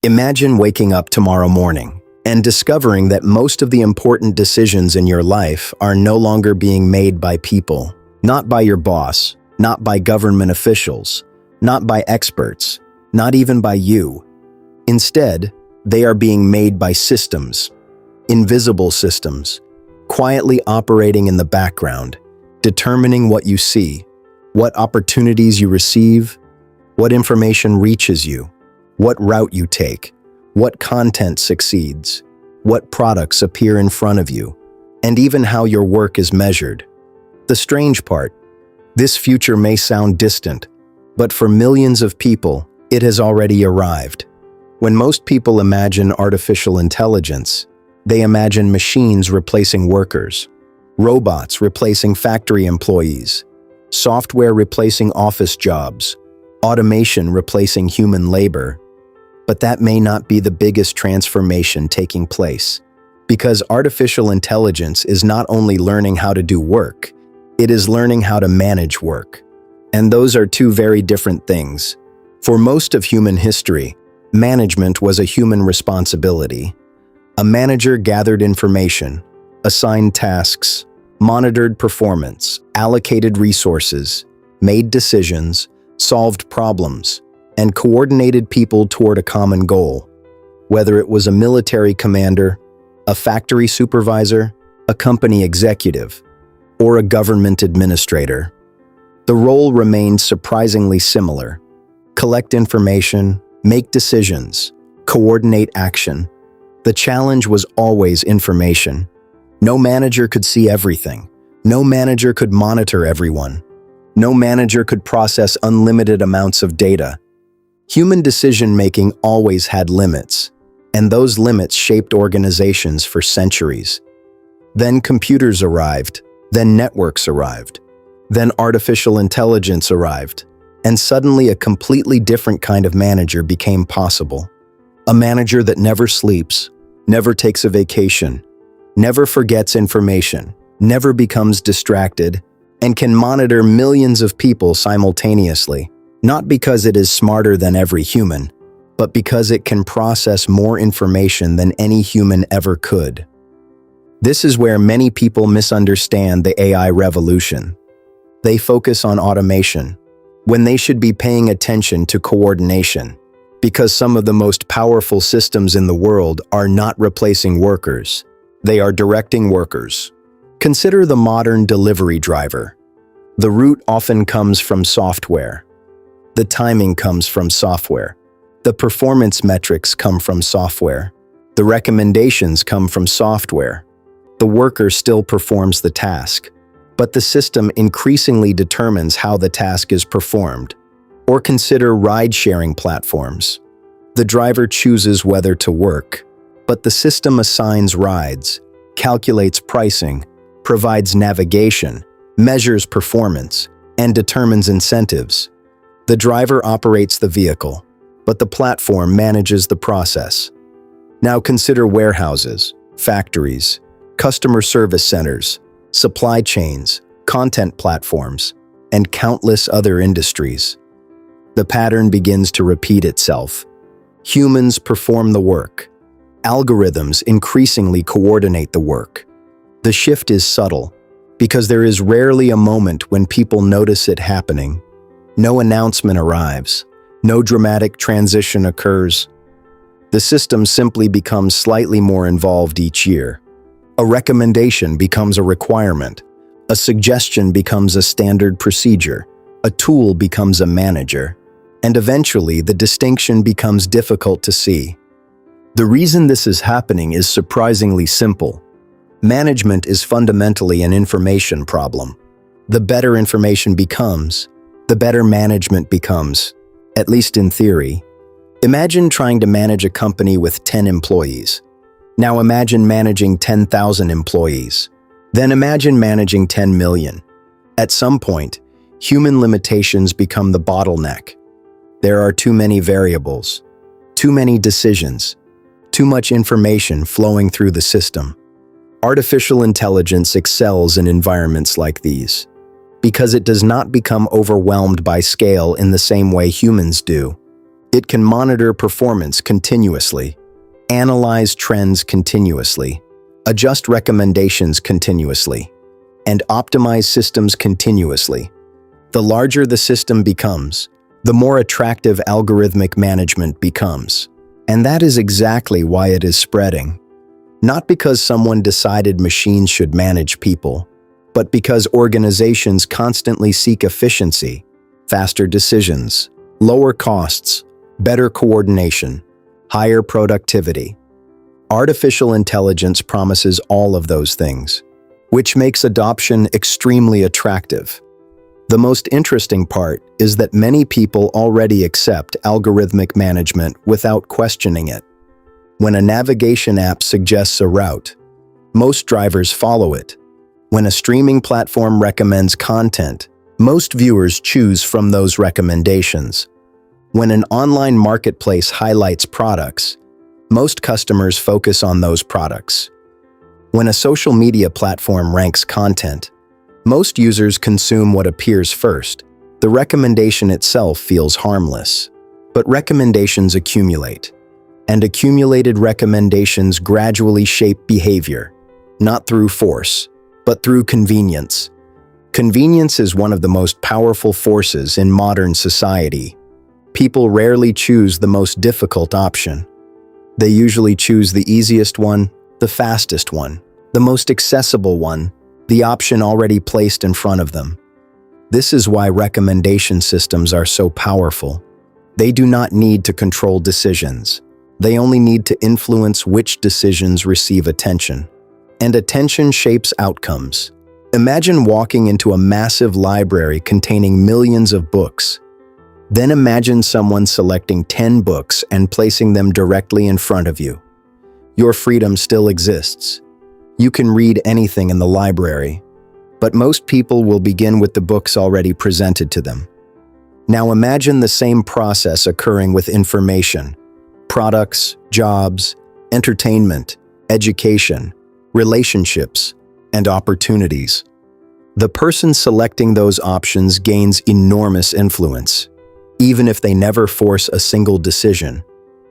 Imagine waking up tomorrow morning and discovering that most of the important decisions in your life are no longer being made by people, not by your boss, not by government officials, not by experts, not even by you. Instead, they are being made by systems, invisible systems, quietly operating in the background, determining what you see, what opportunities you receive, what information reaches you, what route you take, what content succeeds, what products appear in front of you, and even how your work is measured. The strange part, this future may sound distant, but for millions of people, it has already arrived. When most people imagine artificial intelligence, they imagine machines replacing workers, robots replacing factory employees, software replacing office jobs, automation replacing human labor. But that may not be the biggest transformation taking place, because artificial intelligence is not only learning how to do work, it is learning how to manage work. And those are two very different things. For most of human history, management was a human responsibility. A manager gathered information, assigned tasks, monitored performance, allocated resources, made decisions, solved problems, and coordinated people toward a common goal. Whether it was a military commander, a factory supervisor, a company executive, or a government administrator, the role remained surprisingly similar. Collect information, make decisions, coordinate action. The challenge was always information. No manager could see everything. No manager could monitor everyone. No manager could process unlimited amounts of data. Human decision-making always had limits, and those limits shaped organizations for centuries. Then computers arrived, then networks arrived, then artificial intelligence arrived, and suddenly a completely different kind of manager became possible. A manager that never sleeps, never takes a vacation, never forgets information, never becomes distracted, and can monitor millions of people simultaneously. Not because it is smarter than every human, but because it can process more information than any human ever could. This is where many people misunderstand the AI revolution. They focus on automation, when they should be paying attention to coordination, because some of the most powerful systems in the world are not replacing workers. They are directing workers. Consider the modern delivery driver. The route often comes from software. The timing comes from software. The performance metrics come from software. The recommendations come from software. The worker still performs the task, but the system increasingly determines how the task is performed. Or consider ride-sharing platforms. The driver chooses whether to work, but the system assigns rides, calculates pricing, provides navigation, measures performance, and determines incentives. The driver operates the vehicle, but the platform manages the process. Now consider warehouses, factories, customer service centers, supply chains, content platforms, and countless other industries. The pattern begins to repeat itself. Humans perform the work. Algorithms increasingly coordinate the work. The shift is subtle, because there is rarely a moment when people notice it happening. No announcement arrives. No dramatic transition occurs. The system simply becomes slightly more involved each year. A recommendation becomes a requirement. A suggestion becomes a standard procedure. A tool becomes a manager. And eventually, the distinction becomes difficult to see. The reason this is happening is surprisingly simple. Management is fundamentally an information problem. The better information becomes, the better management becomes, at least in theory. Imagine trying to manage a company with 10 employees. Now imagine managing 10,000 employees. Then imagine managing 10 million. At some point, human limitations become the bottleneck. There are too many variables, too many decisions, too much information flowing through the system. Artificial intelligence excels in environments like these, because it does not become overwhelmed by scale in the same way humans do. It can monitor performance continuously, analyze trends continuously, adjust recommendations continuously, and optimize systems continuously. The larger the system becomes, the more attractive algorithmic management becomes. And that is exactly why it is spreading. Not because someone decided machines should manage people, but because organizations constantly seek efficiency, faster decisions, lower costs, better coordination, higher productivity. Artificial intelligence promises all of those things, which makes adoption extremely attractive. The most interesting part is that many people already accept algorithmic management without questioning it. When a navigation app suggests a route, most drivers follow it. When a streaming platform recommends content, most viewers choose from those recommendations. When an online marketplace highlights products, most customers focus on those products. When a social media platform ranks content, most users consume what appears first. The recommendation itself feels harmless, but recommendations accumulate. And accumulated recommendations gradually shape behavior, not through force, but through convenience. Convenience is one of the most powerful forces in modern society. People rarely choose the most difficult option. They usually choose the easiest one, the fastest one, the most accessible one, the option already placed in front of them. This is why recommendation systems are so powerful. They do not need to control decisions. They only need to influence which decisions receive attention. And attention shapes outcomes. Imagine walking into a massive library containing millions of books. Then imagine someone selecting 10 books and placing them directly in front of you. Your freedom still exists. You can read anything in the library, but most people will begin with the books already presented to them. Now imagine the same process occurring with information, products, jobs, entertainment, education, relationships, and opportunities. The person selecting those options gains enormous influence, even if they never force a single decision.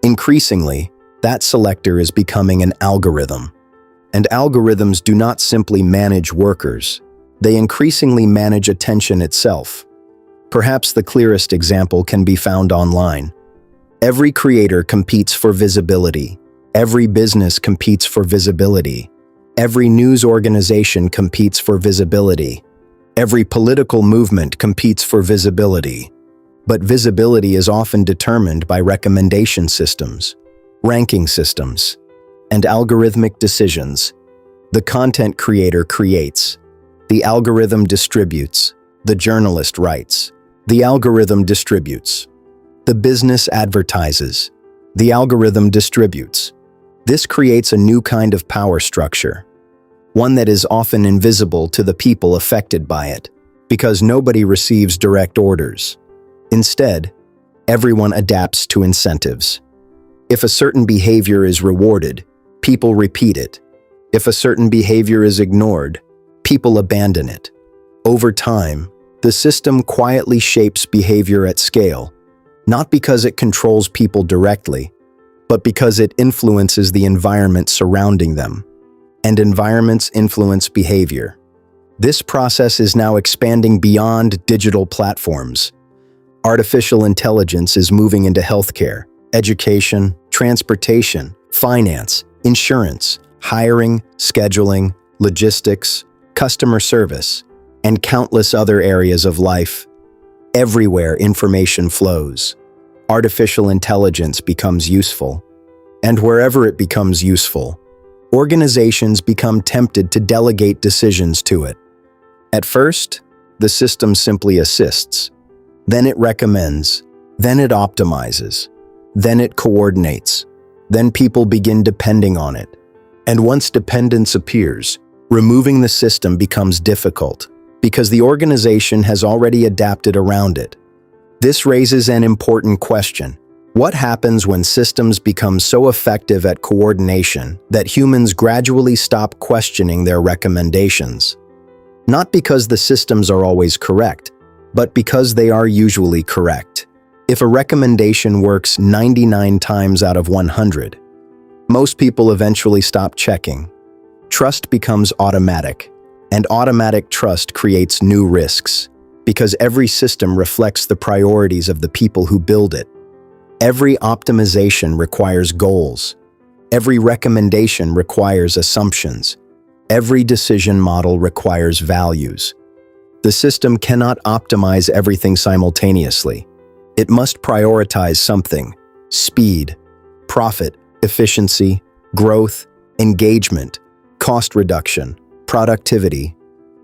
Increasingly, that selector is becoming an algorithm. And algorithms do not simply manage workers, they increasingly manage attention itself. Perhaps the clearest example can be found online. Every creator competes for visibility. Every business competes for visibility. Every news organization competes for visibility. Every political movement competes for visibility. But visibility is often determined by recommendation systems, ranking systems, and algorithmic decisions. The content creator creates. The algorithm distributes. The journalist writes. The algorithm distributes. The business advertises. The algorithm distributes. This creates a new kind of power structure, one that is often invisible to the people affected by it, because nobody receives direct orders. Instead, everyone adapts to incentives. If a certain behavior is rewarded, people repeat it. If a certain behavior is ignored, people abandon it. Over time, the system quietly shapes behavior at scale, not because it controls people directly, but because it influences the environment surrounding them, and environments influence behavior. This process is now expanding beyond digital platforms. Artificial intelligence is moving into healthcare, education, transportation, finance, insurance, hiring, scheduling, logistics, customer service, and countless other areas of life. Everywhere information flows, artificial intelligence becomes useful. And wherever it becomes useful, organizations become tempted to delegate decisions to it. At first, the system simply assists. Then it recommends. Then it optimizes. Then it coordinates. Then people begin depending on it. And once dependence appears, removing the system becomes difficult because the organization has already adapted around it. This raises an important question. What happens when systems become so effective at coordination that humans gradually stop questioning their recommendations? Not because the systems are always correct, but because they are usually correct. If a recommendation works 99 times out of 100, most people eventually stop checking. Trust becomes automatic, and automatic trust creates new risks, because every system reflects the priorities of the people who build it. Every optimization requires goals. Every recommendation requires assumptions. Every decision model requires values. The system cannot optimize everything simultaneously. It must prioritize something: speed, profit, efficiency, growth, engagement, cost reduction, productivity.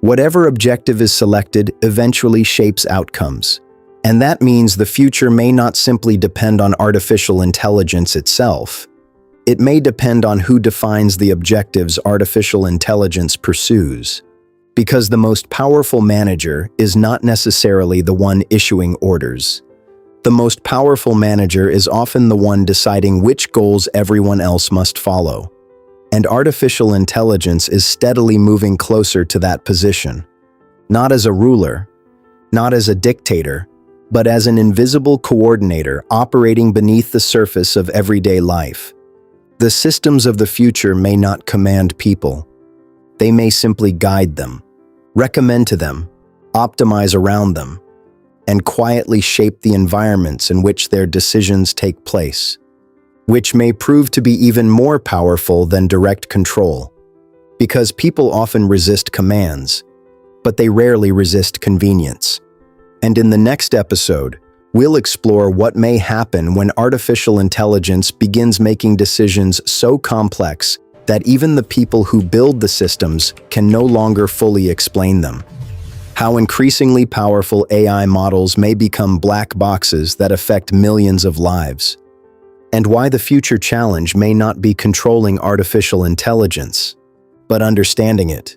Whatever objective is selected eventually shapes outcomes. And that means the future may not simply depend on artificial intelligence itself. It may depend on who defines the objectives artificial intelligence pursues. Because the most powerful manager is not necessarily the one issuing orders. The most powerful manager is often the one deciding which goals everyone else must follow. And artificial intelligence is steadily moving closer to that position. Not as a ruler, not as a dictator, but as an invisible coordinator operating beneath the surface of everyday life. The systems of the future may not command people. They may simply guide them, recommend to them, optimize around them, and quietly shape the environments in which their decisions take place, which may prove to be even more powerful than direct control. Because people often resist commands, but they rarely resist convenience. And in the next episode, we'll explore what may happen when artificial intelligence begins making decisions so complex that even the people who build the systems can no longer fully explain them. How increasingly powerful AI models may become black boxes that affect millions of lives. And why the future challenge may not be controlling artificial intelligence, but understanding it.